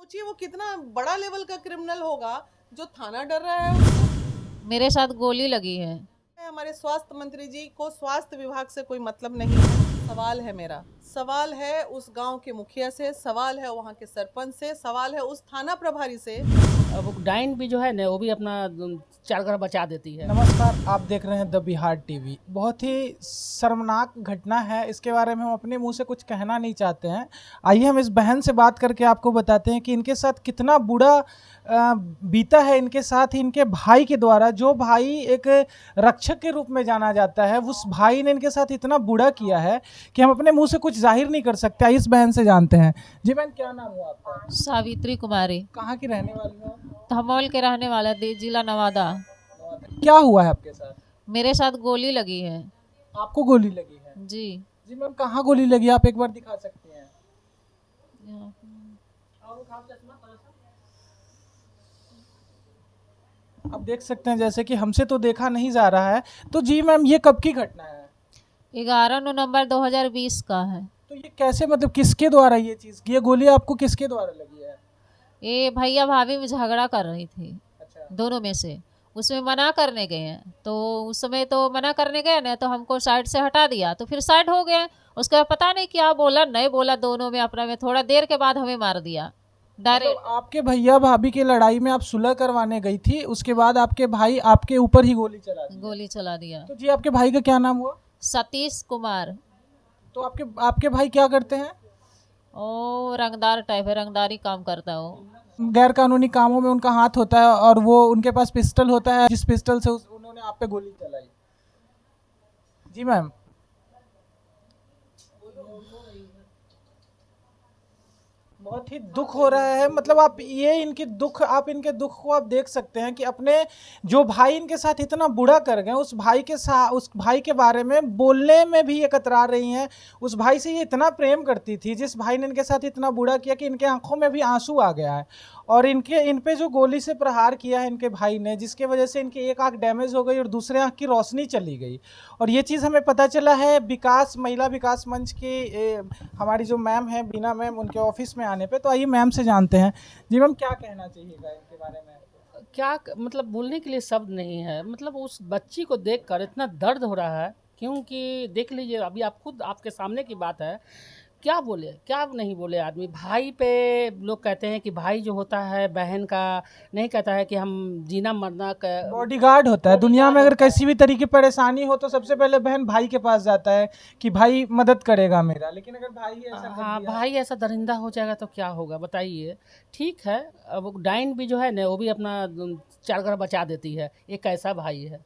सोचिए वो कितना बड़ा लेवल का क्रिमिनल होगा जो थाना डर रहा है उससे। मेरे साथ गोली लगी है। हमारे स्वास्थ्य मंत्री जी को स्वास्थ्य विभाग से कोई मतलब नहीं है। सवाल है मेरा, सवाल है उस गांव के मुखिया से, सवाल है वहां के सरपंच से, सवाल है उस थाना प्रभारी से। अब डाइन भी जो है ना वो भी अपना चार घर बचा देती है। नमस्कार, आप देख रहे हैं द बिहार टीवी। बहुत ही शर्मनाक घटना है, इसके बारे में हम अपने मुंह से कुछ कहना नहीं चाहते हैं। आइए हम इस बहन से बात करके आपको बताते हैं कि इनके साथ कितना बुरा बीता है। इनके साथ ही इनके भाई के द्वारा, जो भाई एक रक्षक के रूप में जाना जाता है, उस भाई ने इनके साथ इतना बुरा किया है कि हम अपने मुंह से कुछ जाहिर नहीं कर सकते। आइए इस बहन से जानते हैं। जी बहन, क्या नाम हुआ आपका? सावित्री कुमारी, कहाँ की रहने वाली हो? धमौल के रहने वाला, जिला नवादा। क्या हुआ है आपके साथ? मेरे साथ गोली लगी है। आपको गोली लगी है? जी। जी मैम, कहाँ गोली लगी, आप एक बार दिखा सकती हैं? आप देख सकते हैं जैसे कि हमसे तो देखा नहीं जा रहा है। तो जी मैम, ये कब की घटना है? 11 नवंबर 2020 का है। तो ये कैसे, मतलब किसके द्वारा ये चीज़, ये गोली आपको किसके द्वारा लगी है? ये भैया भाभी में झगड़ा कर रही थी, अच्छा। दोनों में से। उसमें मना करने गए हैं, तो उस समय तो मना करने गए ना, तो हमको साइड से हटा दिया, तो फिर साइड हो गए। उसके बाद पता नहीं क्या बोला नहीं बोला, दोनों में अपना में थोड़ा देर के बाद हमें मार दिया डायरेक्ट। तो आपके भैया भाभी की लड़ाई में आप सुलह करवाने गई थी, उसके बाद आपके भाई आपके ऊपर ही गोली चला दी? गोली चला दिया। तो जी आपके भाई का क्या नाम हुआ? सतीश कुमार। तो आपके भाई क्या करते हैं? ओ रंगदार टाइप है, रंगदारी काम करता है वो। गैर कानूनी कामों में उनका हाथ होता है, और वो उनके पास पिस्टल होता है, जिस पिस्टल से उन्होंने आप पे गोली चलाई। जी मैम। बहुत ही दुख हो रहा है, मतलब आप इनके दुख को आप देख सकते हैं कि अपने जो भाई इनके साथ इतना बुरा कर गए, उस भाई के बारे में बोलने में भी ये कतरा रही हैं। उस भाई से ये इतना प्रेम करती थी, जिस भाई ने इनके साथ इतना बुरा किया कि इनके आंखों में भी आंसू आ गया है। और इन पे जो गोली से प्रहार किया है इनके भाई ने, जिसके वजह से इनकी एक आंख डैमेज हो गई और दूसरे आंख की रोशनी चली गई। और ये चीज़ हमें पता चला है महिला विकास मंच की हमारी जो मैम है बीना मैम, उनके ऑफिस में आने पे। तो आइए मैम से जानते हैं। जी मैम, क्या कहना चाहिएगा इनके बारे में? क्या मतलब बोलने के लिए शब्द नहीं है। मतलब उस बच्ची को देखकर इतना दर्द हो रहा है, क्योंकि देख लीजिए अभी आप खुद आपके सामने की बात है। क्या बोले क्या नहीं बोले आदमी। भाई पे लोग कहते हैं कि भाई जो होता है बहन का नहीं कहता है कि हम जीना मरना बॉडीगार्ड होता है। दुनिया में अगर किसी भी तरीके की परेशानी हो तो सबसे पहले बहन भाई के पास जाता है कि भाई मदद करेगा मेरा। लेकिन अगर भाई ऐसा कर हाँ, दिया, भाई ऐसा दरिंदा हो जाएगा तो क्या होगा बताइए। ठीक है, अब डाइन भी जो है ना वो भी अपना चार घर बचा देती है। एक ऐसा भाई है।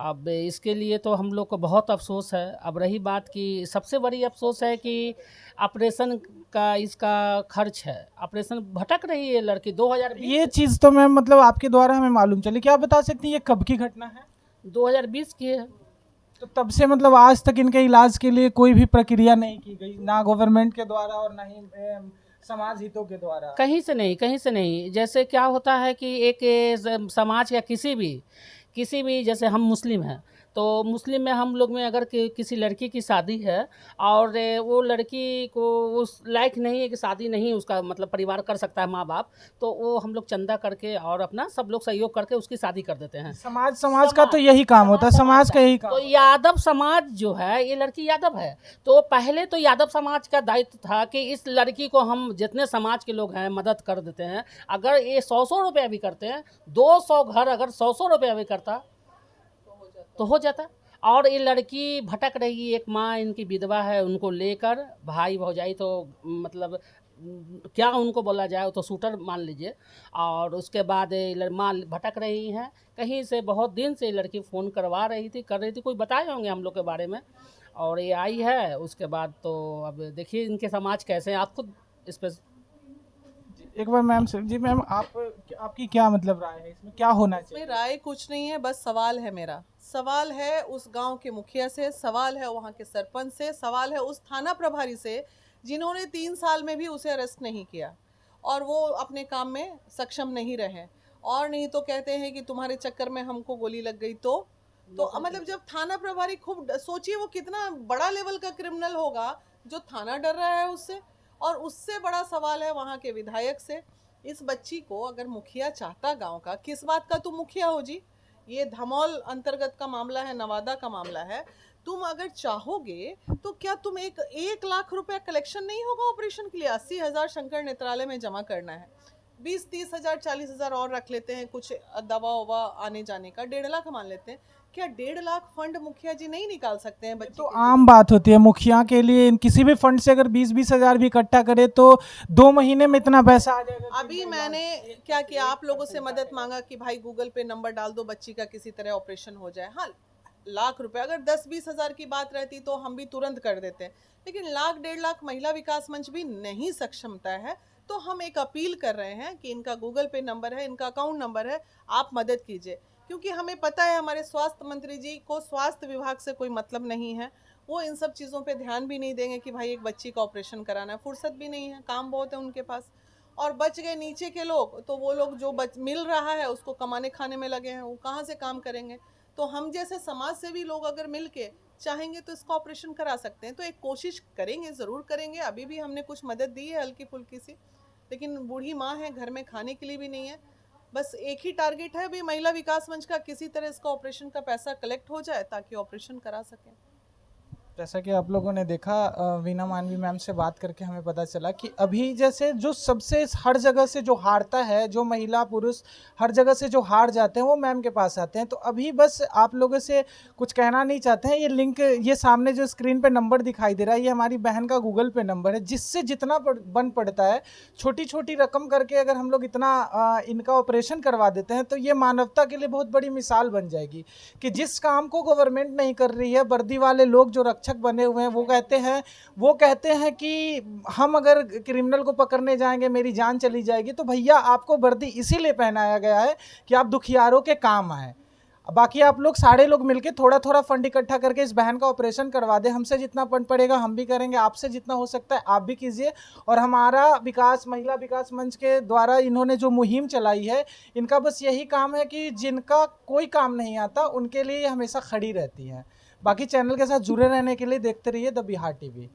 अब इसके लिए तो हम लोग को बहुत अफसोस है। अब रही बात की सबसे बड़ी अफसोस है कि ऑपरेशन का इसका खर्च है। ऑपरेशन भटक रही है लड़की 2020। ये चीज़ तो मैम मतलब आपके द्वारा हमें मालूम चली। क्या आप बता सकती हैं ये कब की घटना है? 2020 की है। तो तब से मतलब आज तक इनके इलाज के लिए कोई भी प्रक्रिया नहीं की गई, ना गवर्नमेंट के द्वारा और ना ही समाज हितों के द्वारा? कहीं से नहीं, कहीं से नहीं। जैसे क्या होता है कि एक समाज या किसी भी जैसे हम मुस्लिम हैं, तो मुस्लिम में हम लोग में अगर किसी लड़की की शादी है और वो लड़की को उस लायक नहीं है कि शादी नहीं उसका मतलब परिवार कर सकता है माँ बाप, तो वो हम लोग चंदा करके और अपना सब लोग सहयोग करके उसकी शादी कर देते हैं। समाज का तो यही काम होता है, समाज का यही काम। तो यादव समाज जो है, ये लड़की यादव है, तो पहले तो यादव समाज का दायित्व था कि इस लड़की को हम जितने समाज के लोग हैं मदद कर देते हैं। अगर ये 100 रुपया भी करते हैं, 200 घर अगर 100 रुपया भी करता तो हो जाता। और ये लड़की भटक रही, एक माँ इनकी विधवा है, उनको लेकर भाई भौजाई तो मतलब क्या उनको बोला जाए, वो तो शूटर मान लीजिए। और उसके बाद माँ भटक रही हैं कहीं से। बहुत दिन से लड़की फ़ोन कर रही थी, कोई बताए होंगे हम लोग के बारे में, और ये आई है। उसके बाद तो अब देखिए इनके समाज कैसे हैं, आप खुद इस पर। एक बार मैम से। जी मैम, आपकी क्या मतलब राय है, इसमें क्या होना चाहिए? राय कुछ नहीं है, बस सवाल है मेरा, सवाल है उस गांव के मुखिया से, सवाल है वहां के सरपंच से, सवाल है उस थाना प्रभारी से जिन्होंने 3 साल में भी उसे अरेस्ट नहीं किया और वो अपने काम में सक्षम नहीं रहे। और नहीं तो कहते हैं कि तुम्हारे चक्कर में हमको गोली लग गई। तो मतलब जब थाना प्रभारी, खूब सोचिए वो कितना बड़ा लेवल का क्रिमिनल होगा जो थाना डर रहा है उससे। और उससे बड़ा सवाल है वहाँ के विधायक से। इस बच्ची को अगर मुखिया चाहता गांव का, किस बात का तुम मुखिया हो जी? ये धमौल अंतर्गत का मामला है, नवादा का मामला है। तुम अगर चाहोगे तो क्या तुम 1 लाख रुपया कलेक्शन नहीं होगा ऑपरेशन के लिए? 80,000 शंकर नेत्रालय में जमा करना है, 20-30,000 40,000 और रख लेते हैं कुछ दवा ववा आने जाने का, 1.5 लाख मान लेते हैं। क्या 1.5 लाख फंड मुखिया जी नहीं निकाल सकते हैं बच्चे तो के आम बात होती है मुखिया के लिए, इन किसी भी फंड से अगर 20-20 हजार भी इकट्ठा करे तो 2 महीने में इतना पैसा आ जाएगा। अभी मैंने क्या किया, आप लोगों से मदद मांगा कि भाई गूगल पे नंबर डाल दो, बच्ची का किसी तरह ऑपरेशन हो जाए। हाँ, लाख रुपए, अगर 10-20 हजार की बात रहती तो हम भी तुरंत कर देते, लेकिन 1,00,000-1.5 लाख महिला विकास मंच भी नहीं सक्षमता है। तो हम एक अपील कर रहे हैं कि इनका गूगल पे नंबर है, इनका अकाउंट नंबर है, आप मदद कीजिए। क्योंकि हमें पता है हमारे स्वास्थ्य मंत्री जी को स्वास्थ्य विभाग से कोई मतलब नहीं है, वो इन सब चीज़ों पे ध्यान भी नहीं देंगे कि भाई एक बच्ची का ऑपरेशन कराना है, फुर्सत भी नहीं है, काम बहुत है उनके पास। और बच गए नीचे के लोग, तो वो लोग जो मिल रहा है उसको कमाने खाने में लगे हैं, वो कहाँ से काम करेंगे? तो हम जैसे समाज सेवी लोग अगर मिल के चाहेंगे तो इसका ऑपरेशन करा सकते हैं। तो एक कोशिश करेंगे, ज़रूर करेंगे। अभी भी हमने कुछ मदद दी है हल्की फुल्की सी, लेकिन बूढ़ी माँ है, घर में खाने के लिए भी नहीं है। बस एक ही टारगेट है भी, महिला विकास मंच का किसी तरह इसका ऑपरेशन का पैसा कलेक्ट हो जाए ताकि ऑपरेशन करा सकें। जैसा कि आप लोगों ने देखा, वीना मानवी मैम से बात करके हमें पता चला कि अभी जैसे जो सबसे हर जगह से जो हारता है, जो महिला पुरुष हर जगह से जो हार जाते हैं वो मैम के पास आते हैं। तो अभी बस आप लोगों से कुछ कहना नहीं चाहते हैं, ये लिंक, ये सामने जो स्क्रीन पे नंबर दिखाई दे रहा है, ये हमारी बहन का गूगल पे नंबर है, जिससे जितना बन पड़ता है, छोटी छोटी रकम करके अगर हम लोग इतना इनका ऑपरेशन करवा देते हैं तो ये मानवता के लिए बहुत बड़ी मिसाल बन जाएगी कि जिस काम को गवर्नमेंट नहीं कर रही है, वर्दी वाले लोग जो रक्षक बने हुए हैं वो कहते हैं कि हम अगर क्रिमिनल को पकड़ने जाएंगे मेरी जान चली जाएगी। तो भैया, आपको वर्दी इसीलिए पहनाया गया है कि आप दुखियारों के काम आए। बाकी आप लोग सारे लोग मिलके थोड़ा थोड़ा फंड इकट्ठा करके इस बहन का ऑपरेशन करवा दे। हमसे जितना फंड पड़ेगा हम भी करेंगे, आपसे जितना हो सकता है आप भी कीजिए। और हमारा महिला विकास मंच के द्वारा इन्होंने जो मुहिम चलाई है, इनका बस यही काम है कि जिनका कोई काम नहीं आता उनके लिए हमेशा खड़ी रहती हैं। बाकी चैनल के साथ जुड़े रहने के लिए देखते रहिए द बिहार टीवी।